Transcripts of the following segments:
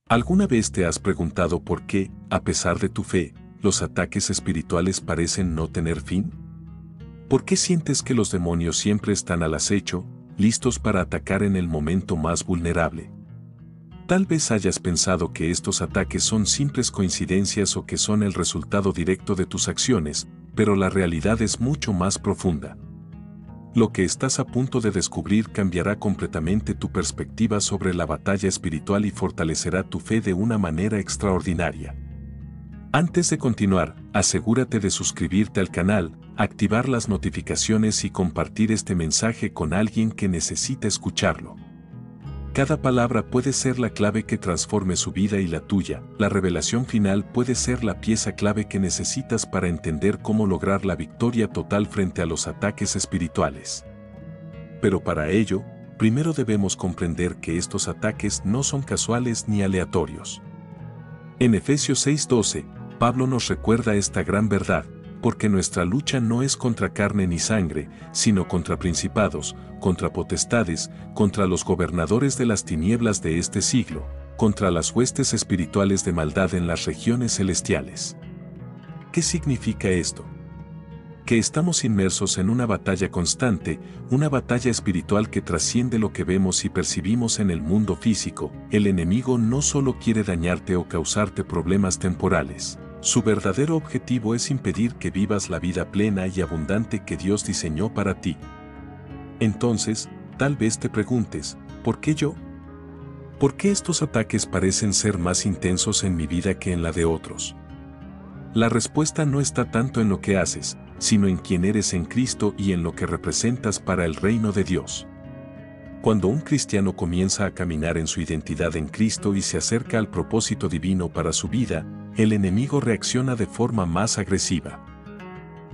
¿Alguna vez te has preguntado por qué, a pesar de tu fe, los ataques espirituales parecen no tener fin? ¿Por qué sientes que los demonios siempre están al acecho, listos para atacar en el momento más vulnerable? Tal vez hayas pensado que estos ataques son simples coincidencias o que son el resultado directo de tus acciones, pero la realidad es mucho más profunda. Lo que estás a punto de descubrir cambiará completamente tu perspectiva sobre la batalla espiritual y fortalecerá tu fe de una manera extraordinaria. Antes de continuar, asegúrate de suscribirte al canal, activar las notificaciones y compartir este mensaje con alguien que necesita escucharlo. Cada palabra puede ser la clave que transforme su vida y la tuya. La revelación final puede ser la pieza clave que necesitas para entender cómo lograr la victoria total frente a los ataques espirituales. Pero para ello, primero debemos comprender que estos ataques no son casuales ni aleatorios. En Efesios 6:12, Pablo nos recuerda esta gran verdad, porque nuestra lucha no es contra carne ni sangre, sino contra principados, contra potestades, contra los gobernadores de las tinieblas de este siglo, contra las huestes espirituales de maldad en las regiones celestiales. ¿Qué significa esto? Que estamos inmersos en una batalla constante, una batalla espiritual que trasciende lo que vemos y percibimos en el mundo físico. El enemigo no solo quiere dañarte o causarte problemas temporales. Su verdadero objetivo es impedir que vivas la vida plena y abundante que Dios diseñó para ti. Entonces, tal vez te preguntes, ¿por qué yo? ¿Por qué estos ataques parecen ser más intensos en mi vida que en la de otros? La respuesta no está tanto en lo que haces, sino en quién eres en Cristo y en lo que representas para el reino de Dios. Cuando un cristiano comienza a caminar en su identidad en Cristo y se acerca al propósito divino para su vida, el enemigo reacciona de forma más agresiva.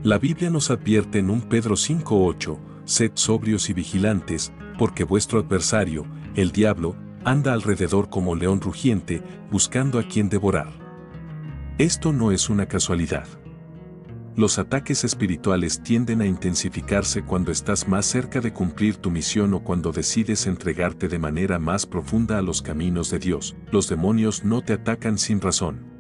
La Biblia nos advierte en 1 Pedro 5:8, sed sobrios y vigilantes, porque vuestro adversario, el diablo, anda alrededor como león rugiente, buscando a quien devorar. Esto no es una casualidad. Los ataques espirituales tienden a intensificarse cuando estás más cerca de cumplir tu misión o cuando decides entregarte de manera más profunda a los caminos de Dios. Los demonios no te atacan sin razón.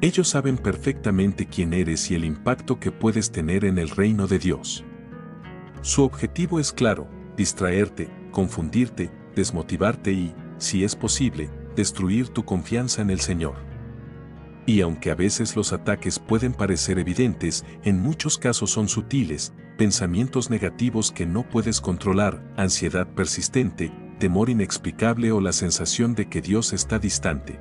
Ellos saben perfectamente quién eres y el impacto que puedes tener en el reino de Dios. Su objetivo es claro: distraerte, confundirte, desmotivarte y, si es posible, destruir tu confianza en el Señor. Y aunque a veces los ataques pueden parecer evidentes, en muchos casos son sutiles: pensamientos negativos que no puedes controlar, ansiedad persistente, temor inexplicable o la sensación de que Dios está distante.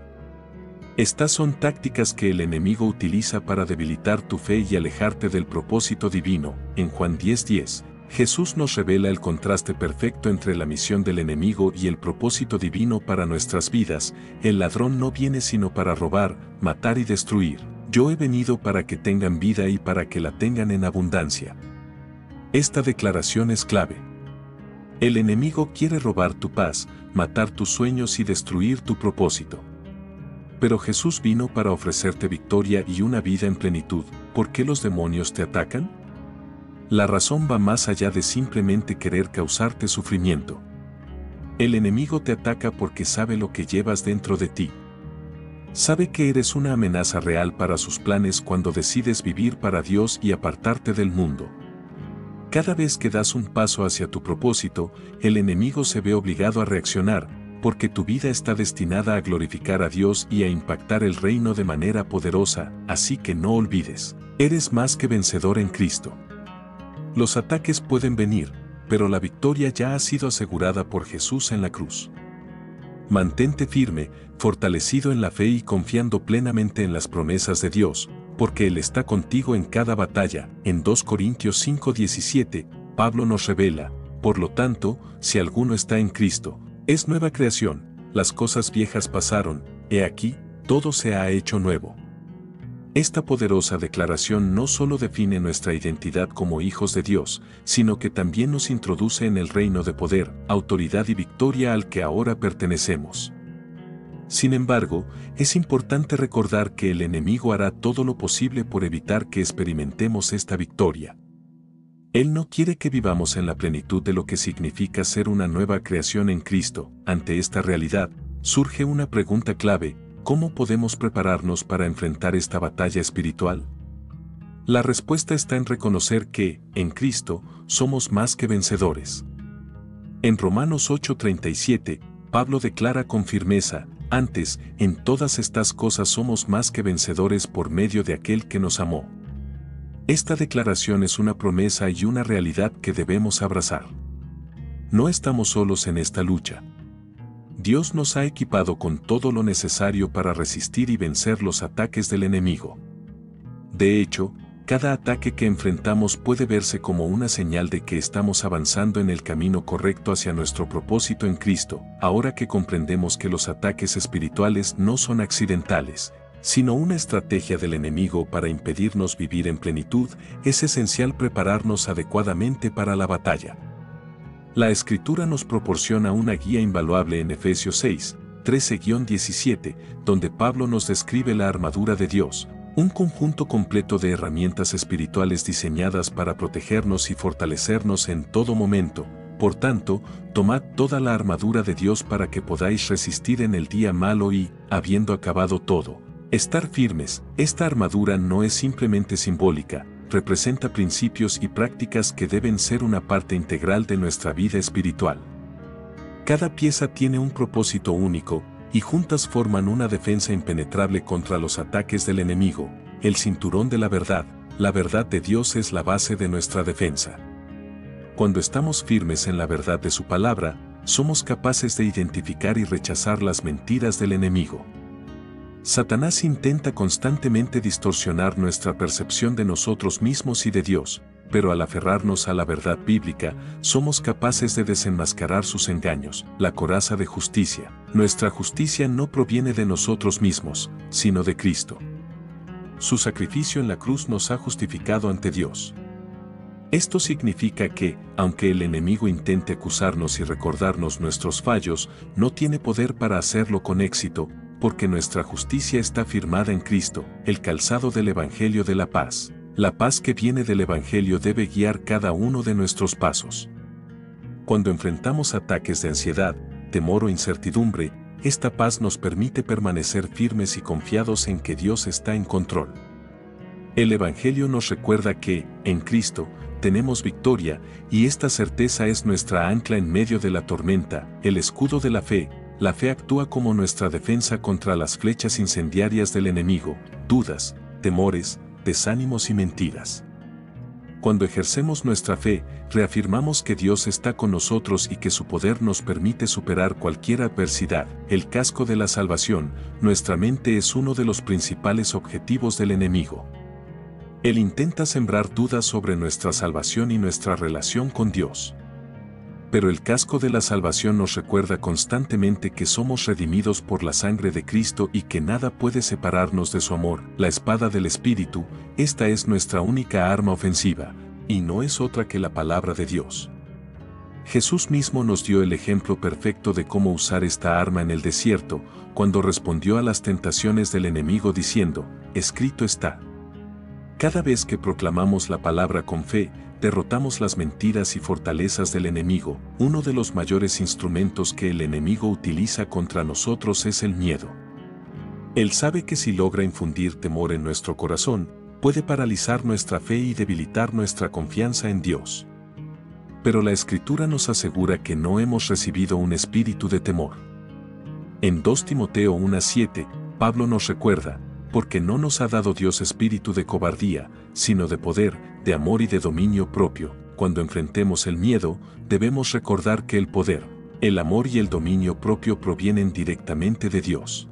Estas son tácticas que el enemigo utiliza para debilitar tu fe y alejarte del propósito divino. En Juan 10:10, Jesús nos revela el contraste perfecto entre la misión del enemigo y el propósito divino para nuestras vidas. El ladrón no viene sino para robar, matar y destruir. Yo he venido para que tengan vida y para que la tengan en abundancia. Esta declaración es clave. El enemigo quiere robar tu paz, matar tus sueños y destruir tu propósito. Pero Jesús vino para ofrecerte victoria y una vida en plenitud. ¿Por qué los demonios te atacan? La razón va más allá de simplemente querer causarte sufrimiento. El enemigo te ataca porque sabe lo que llevas dentro de ti. Sabe que eres una amenaza real para sus planes cuando decides vivir para Dios y apartarte del mundo. Cada vez que das un paso hacia tu propósito, el enemigo se ve obligado a reaccionar, porque tu vida está destinada a glorificar a Dios y a impactar el reino de manera poderosa. Así que no olvides, eres más que vencedor en Cristo. Los ataques pueden venir, pero la victoria ya ha sido asegurada por Jesús en la cruz. Mantente firme, fortalecido en la fe y confiando plenamente en las promesas de Dios, porque Él está contigo en cada batalla. En 2 Corintios 5:17, Pablo nos revela: por lo tanto, si alguno está en Cristo, es nueva creación, las cosas viejas pasaron, he aquí, todo se ha hecho nuevo. Esta poderosa declaración no solo define nuestra identidad como hijos de Dios, sino que también nos introduce en el reino de poder, autoridad y victoria al que ahora pertenecemos. Sin embargo, es importante recordar que el enemigo hará todo lo posible por evitar que experimentemos esta victoria. Él no quiere que vivamos en la plenitud de lo que significa ser una nueva creación en Cristo. Ante esta realidad, Surge una pregunta clave: ¿cómo podemos prepararnos para enfrentar esta batalla espiritual? La respuesta está en reconocer que, en Cristo, somos más que vencedores. En Romanos 8:37, Pablo declara con firmeza: antes, en todas estas cosas somos más que vencedores por medio de aquel que nos amó. Esta declaración es una promesa y una realidad que debemos abrazar. No estamos solos en esta lucha. Dios nos ha equipado con todo lo necesario para resistir y vencer los ataques del enemigo. De hecho, cada ataque que enfrentamos puede verse como una señal de que estamos avanzando en el camino correcto hacia nuestro propósito en Cristo. Ahora que comprendemos que los ataques espirituales no son accidentales, sino una estrategia del enemigo para impedirnos vivir en plenitud, es esencial prepararnos adecuadamente para la batalla. La Escritura nos proporciona una guía invaluable en Efesios 6, 13-17, donde Pablo nos describe la armadura de Dios, un conjunto completo de herramientas espirituales diseñadas para protegernos y fortalecernos en todo momento. Por tanto, tomad toda la armadura de Dios para que podáis resistir en el día malo y, habiendo acabado todo, estar firmes. Esta armadura no es simplemente simbólica, representa principios y prácticas que deben ser una parte integral de nuestra vida espiritual. Cada pieza tiene un propósito único, y juntas forman una defensa impenetrable contra los ataques del enemigo. El cinturón de la verdad de Dios es la base de nuestra defensa. Cuando estamos firmes en la verdad de su palabra, somos capaces de identificar y rechazar las mentiras del enemigo. Satanás intenta constantemente distorsionar nuestra percepción de nosotros mismos y de Dios, pero al aferrarnos a la verdad bíblica, somos capaces de desenmascarar sus engaños. La coraza de justicia. Nuestra justicia no proviene de nosotros mismos, sino de Cristo. Su sacrificio en la cruz nos ha justificado ante Dios. Esto significa que, aunque el enemigo intente acusarnos y recordarnos nuestros fallos, no tiene poder para hacerlo con éxito, porque nuestra justicia está firmada en Cristo, el calzado del Evangelio de la paz. La paz que viene del Evangelio debe guiar cada uno de nuestros pasos. Cuando enfrentamos ataques de ansiedad, temor o incertidumbre, esta paz nos permite permanecer firmes y confiados en que Dios está en control. El Evangelio nos recuerda que, en Cristo, tenemos victoria, y esta certeza es nuestra ancla en medio de la tormenta. El escudo de la fe. La fe actúa como nuestra defensa contra las flechas incendiarias del enemigo, dudas, temores, desánimos y mentiras. Cuando ejercemos nuestra fe, reafirmamos que Dios está con nosotros y que su poder nos permite superar cualquier adversidad. El casco de la salvación. Nuestra mente es uno de los principales objetivos del enemigo. Él intenta sembrar dudas sobre nuestra salvación y nuestra relación con Dios. Pero el casco de la salvación nos recuerda constantemente que somos redimidos por la sangre de Cristo y que nada puede separarnos de su amor. La espada del Espíritu. Esta es nuestra única arma ofensiva, y no es otra que la palabra de Dios. Jesús mismo nos dio el ejemplo perfecto de cómo usar esta arma en el desierto, cuando respondió a las tentaciones del enemigo diciendo: escrito está. Cada vez que proclamamos la palabra con fe, derrotamos las mentiras y fortalezas del enemigo. Uno de los mayores instrumentos que el enemigo utiliza contra nosotros es el miedo. Él sabe que si logra infundir temor en nuestro corazón, puede paralizar nuestra fe y debilitar nuestra confianza en Dios. Pero la Escritura nos asegura que no hemos recibido un espíritu de temor. En 2 Timoteo 1:7, Pablo nos recuerda: porque no nos ha dado Dios espíritu de cobardía, sino de poder, de amor y de dominio propio. Cuando enfrentemos el miedo, debemos recordar que el poder, el amor y el dominio propio provienen directamente de Dios.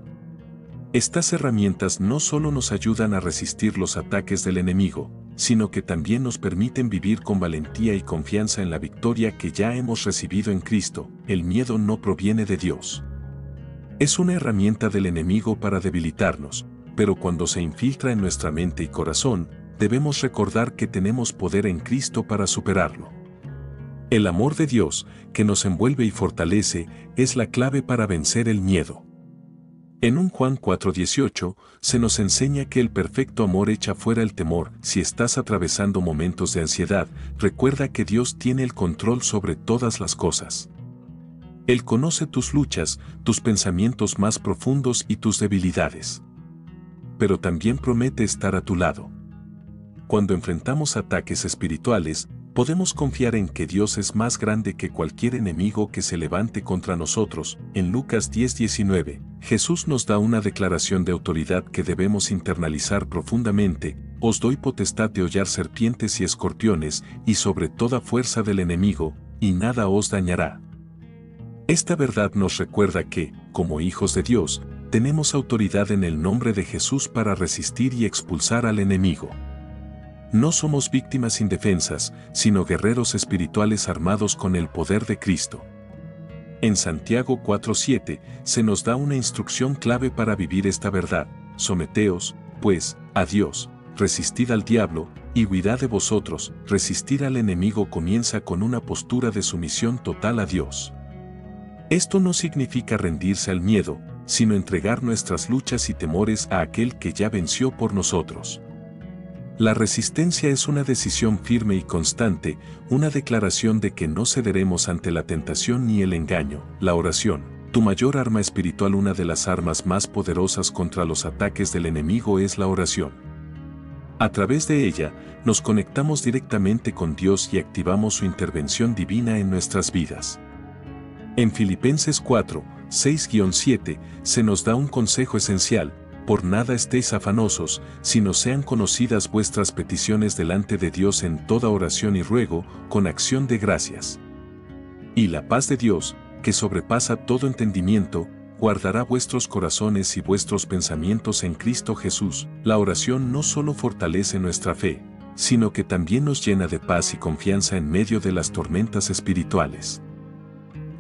Estas herramientas no solo nos ayudan a resistir los ataques del enemigo, sino que también nos permiten vivir con valentía y confianza en la victoria que ya hemos recibido en Cristo. El miedo no proviene de Dios. Es una herramienta del enemigo para debilitarnos, pero cuando se infiltra en nuestra mente y corazón, debemos recordar que tenemos poder en Cristo para superarlo. El amor de Dios, que nos envuelve y fortalece, es la clave para vencer el miedo. En 1 Juan 4:18, se nos enseña que el perfecto amor echa fuera el temor. Si estás atravesando momentos de ansiedad, recuerda que Dios tiene el control sobre todas las cosas. Él conoce tus luchas, tus pensamientos más profundos y tus debilidades. Pero también promete estar a tu lado. Cuando enfrentamos ataques espirituales, podemos confiar en que Dios es más grande que cualquier enemigo que se levante contra nosotros. En Lucas 10:19, Jesús nos da una declaración de autoridad que debemos internalizar profundamente: os doy potestad de hollar serpientes y escorpiones, y sobre toda fuerza del enemigo, y nada os dañará. Esta verdad nos recuerda que, como hijos de Dios, tenemos autoridad en el nombre de Jesús para resistir y expulsar al enemigo. No somos víctimas indefensas, sino guerreros espirituales armados con el poder de Cristo. En Santiago 4:7 se nos da una instrucción clave para vivir esta verdad: someteos, pues, a Dios, resistid al diablo, y huirá de vosotros. Resistir al enemigo comienza con una postura de sumisión total a Dios. Esto no significa rendirse al miedo, sino entregar nuestras luchas y temores a aquel que ya venció por nosotros. La resistencia es una decisión firme y constante, una declaración de que no cederemos ante la tentación ni el engaño. La oración, tu mayor arma espiritual. Una de las armas más poderosas contra los ataques del enemigo es la oración. A través de ella, nos conectamos directamente con Dios y activamos su intervención divina en nuestras vidas. En Filipenses 4:6-7 se nos da un consejo esencial: por nada estéis afanosos, sino sean conocidas vuestras peticiones delante de Dios en toda oración y ruego, con acción de gracias. Y la paz de Dios, que sobrepasa todo entendimiento, guardará vuestros corazones y vuestros pensamientos en Cristo Jesús. La oración no solo fortalece nuestra fe, sino que también nos llena de paz y confianza en medio de las tormentas espirituales.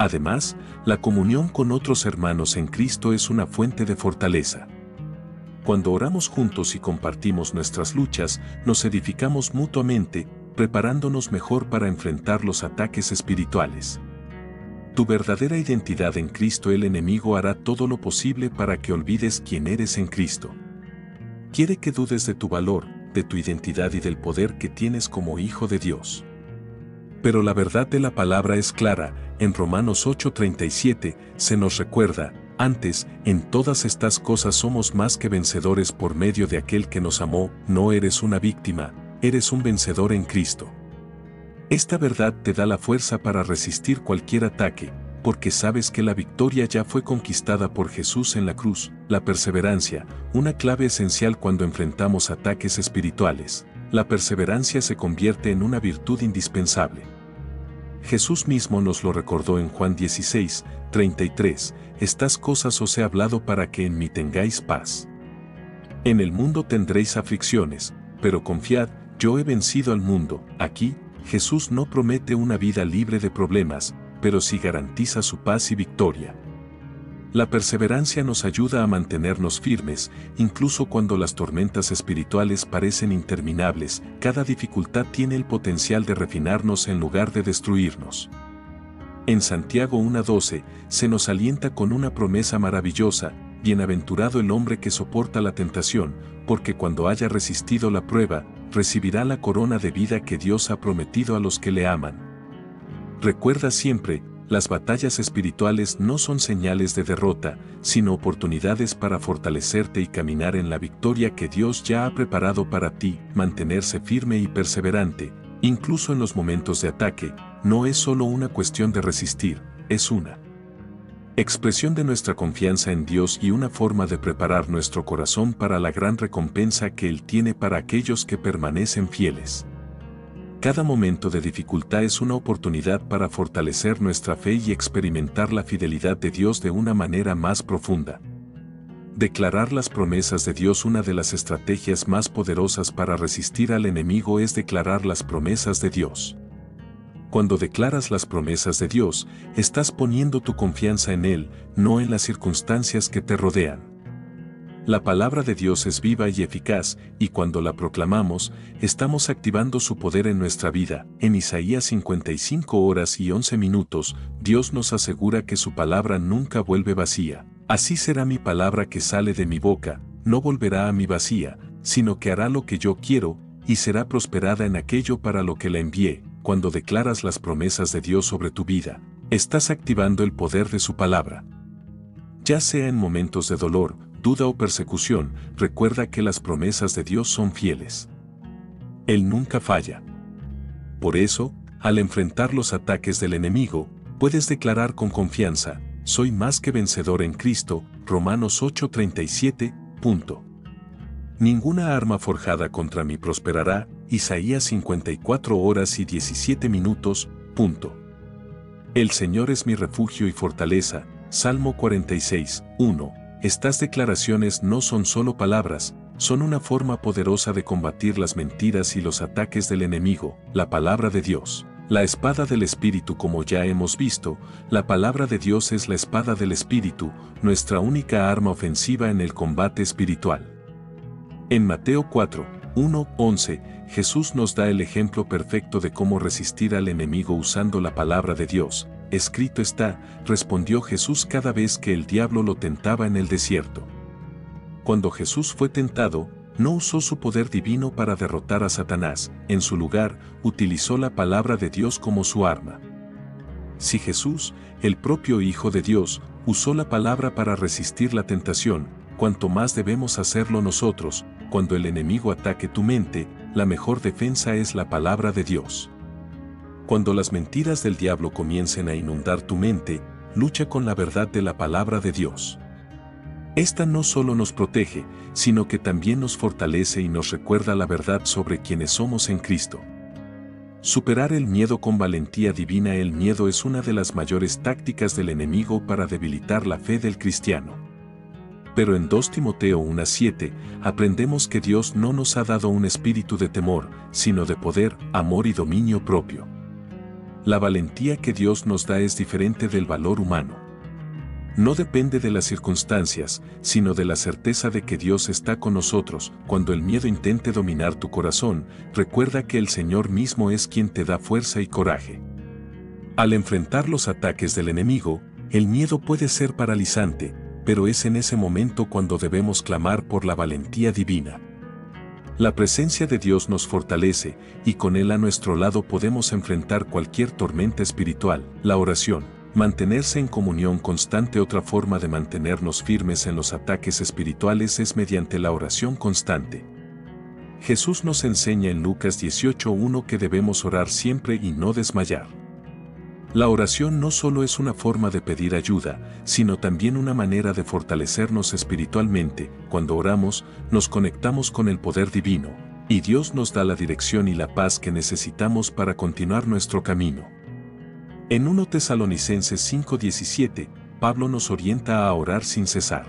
Además, la comunión con otros hermanos en Cristo es una fuente de fortaleza. Cuando oramos juntos y compartimos nuestras luchas, nos edificamos mutuamente, preparándonos mejor para enfrentar los ataques espirituales. Tu verdadera identidad en Cristo. El enemigo hará todo lo posible para que olvides quién eres en Cristo. Quiere que dudes de tu valor, de tu identidad y del poder que tienes como hijo de Dios. Pero la verdad de la palabra es clara. En Romanos 8:37 se nos recuerda: antes, en todas estas cosas somos más que vencedores por medio de aquel que nos amó. No eres una víctima, eres un vencedor en Cristo. Esta verdad te da la fuerza para resistir cualquier ataque, porque sabes que la victoria ya fue conquistada por Jesús en la cruz. La perseverancia, una clave esencial cuando enfrentamos ataques espirituales. La perseverancia se convierte en una virtud indispensable. Jesús mismo nos lo recordó en Juan 16:33, estas cosas os he hablado para que en mí tengáis paz. En el mundo tendréis aflicciones, pero confiad, yo he vencido al mundo. Aquí, Jesús no promete una vida libre de problemas, pero sí garantiza su paz y victoria. La perseverancia nos ayuda a mantenernos firmes, incluso cuando las tormentas espirituales parecen interminables. Cada dificultad tiene el potencial de refinarnos en lugar de destruirnos. En Santiago 1:12 se nos alienta con una promesa maravillosa: bienaventurado el hombre que soporta la tentación, porque cuando haya resistido la prueba, recibirá la corona de vida que Dios ha prometido a los que le aman. Recuerda siempre, las batallas espirituales no son señales de derrota, sino oportunidades para fortalecerte y caminar en la victoria que Dios ya ha preparado para ti. Mantenerse firme y perseverante, incluso en los momentos de ataque, no es solo una cuestión de resistir, es una expresión de nuestra confianza en Dios y una forma de preparar nuestro corazón para la gran recompensa que Él tiene para aquellos que permanecen fieles. Cada momento de dificultad es una oportunidad para fortalecer nuestra fe y experimentar la fidelidad de Dios de una manera más profunda. Declarar las promesas de Dios. Una de las estrategias más poderosas para resistir al enemigo es declarar las promesas de Dios. Cuando declaras las promesas de Dios, estás poniendo tu confianza en Él, no en las circunstancias que te rodean. La palabra de Dios es viva y eficaz, y cuando la proclamamos, estamos activando su poder en nuestra vida. En Isaías 55:11, Dios nos asegura que su palabra nunca vuelve vacía. Así será mi palabra que sale de mi boca, no volverá a mí vacía, sino que hará lo que yo quiero, y será prosperada en aquello para lo que la envié. Cuando declaras las promesas de Dios sobre tu vida, Estás activando el poder de su palabra. Ya sea en momentos de dolor, duda o persecución, recuerda que las promesas de Dios son fieles. Él nunca falla. Por eso, al enfrentar los ataques del enemigo, puedes declarar con confianza: soy más que vencedor en Cristo, Romanos 8:37. Ninguna arma forjada contra mí prosperará, Isaías 54:17. El Señor es mi refugio y fortaleza, Salmo 46:1. Estas declaraciones no son solo palabras, son una forma poderosa de combatir las mentiras y los ataques del enemigo, la palabra de Dios. La espada del Espíritu, como ya hemos visto, la palabra de Dios es la espada del Espíritu, nuestra única arma ofensiva en el combate espiritual. En Mateo 4:1-11, Jesús nos da el ejemplo perfecto de cómo resistir al enemigo usando la palabra de Dios. Escrito está, respondió Jesús cada vez que el diablo lo tentaba en el desierto. Cuando Jesús fue tentado, no usó su poder divino para derrotar a Satanás, en su lugar, utilizó la palabra de Dios como su arma. Si Jesús, el propio Hijo de Dios, usó la palabra para resistir la tentación, cuanto más debemos hacerlo nosotros. Cuando el enemigo ataque tu mente, la mejor defensa es la palabra de Dios. Cuando las mentiras del diablo comiencen a inundar tu mente, lucha con la verdad de la palabra de Dios. Esta no solo nos protege, sino que también nos fortalece y nos recuerda la verdad sobre quienes somos en Cristo. Superar el miedo con valentía divina. El miedo es una de las mayores tácticas del enemigo para debilitar la fe del cristiano. Pero en 2 Timoteo 1:7 aprendemos que Dios no nos ha dado un espíritu de temor, sino de poder, amor y dominio propio. La valentía que Dios nos da es diferente del valor humano. No depende de las circunstancias, sino de la certeza de que Dios está con nosotros. Cuando el miedo intente dominar tu corazón, recuerda que el Señor mismo es quien te da fuerza y coraje. Al enfrentar los ataques del enemigo, el miedo puede ser paralizante, pero es en ese momento cuando debemos clamar por la valentía divina. La presencia de Dios nos fortalece, y con Él a nuestro lado podemos enfrentar cualquier tormenta espiritual. La oración. Mantenerse en comunión constante. Otra forma de mantenernos firmes en los ataques espirituales es mediante la oración constante. Jesús nos enseña en Lucas 18:1 que debemos orar siempre y no desmayar. La oración no solo es una forma de pedir ayuda, sino también una manera de fortalecernos espiritualmente. Cuando oramos, nos conectamos con el poder divino, y Dios nos da la dirección y la paz que necesitamos para continuar nuestro camino. En 1 Tesalonicenses 5:17, Pablo nos orienta a orar sin cesar.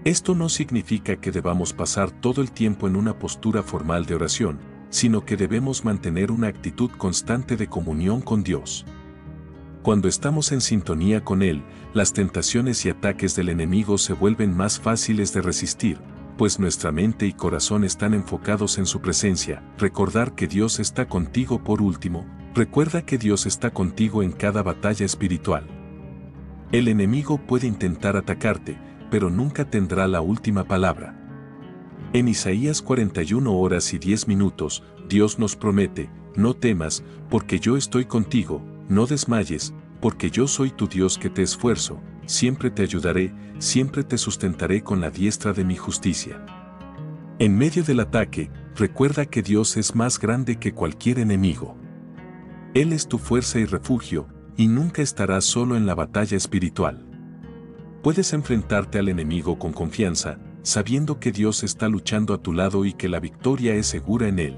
Esto no significa que debamos pasar todo el tiempo en una postura formal de oración, sino que debemos mantener una actitud constante de comunión con Dios. Cuando estamos en sintonía con Él, las tentaciones y ataques del enemigo se vuelven más fáciles de resistir, pues nuestra mente y corazón están enfocados en su presencia. Recordar que Dios está contigo. Por último, recuerda que Dios está contigo en cada batalla espiritual. El enemigo puede intentar atacarte, pero nunca tendrá la última palabra. En Isaías 41:10, Dios nos promete: no temas, porque yo estoy contigo, no desmayes, porque yo soy tu Dios que te esfuerzo, siempre te ayudaré, siempre te sustentaré con la diestra de mi justicia. En medio del ataque, recuerda que Dios es más grande que cualquier enemigo. Él es tu fuerza y refugio, y nunca estarás solo en la batalla espiritual. Puedes enfrentarte al enemigo con confianza, sabiendo que Dios está luchando a tu lado y que la victoria es segura en Él.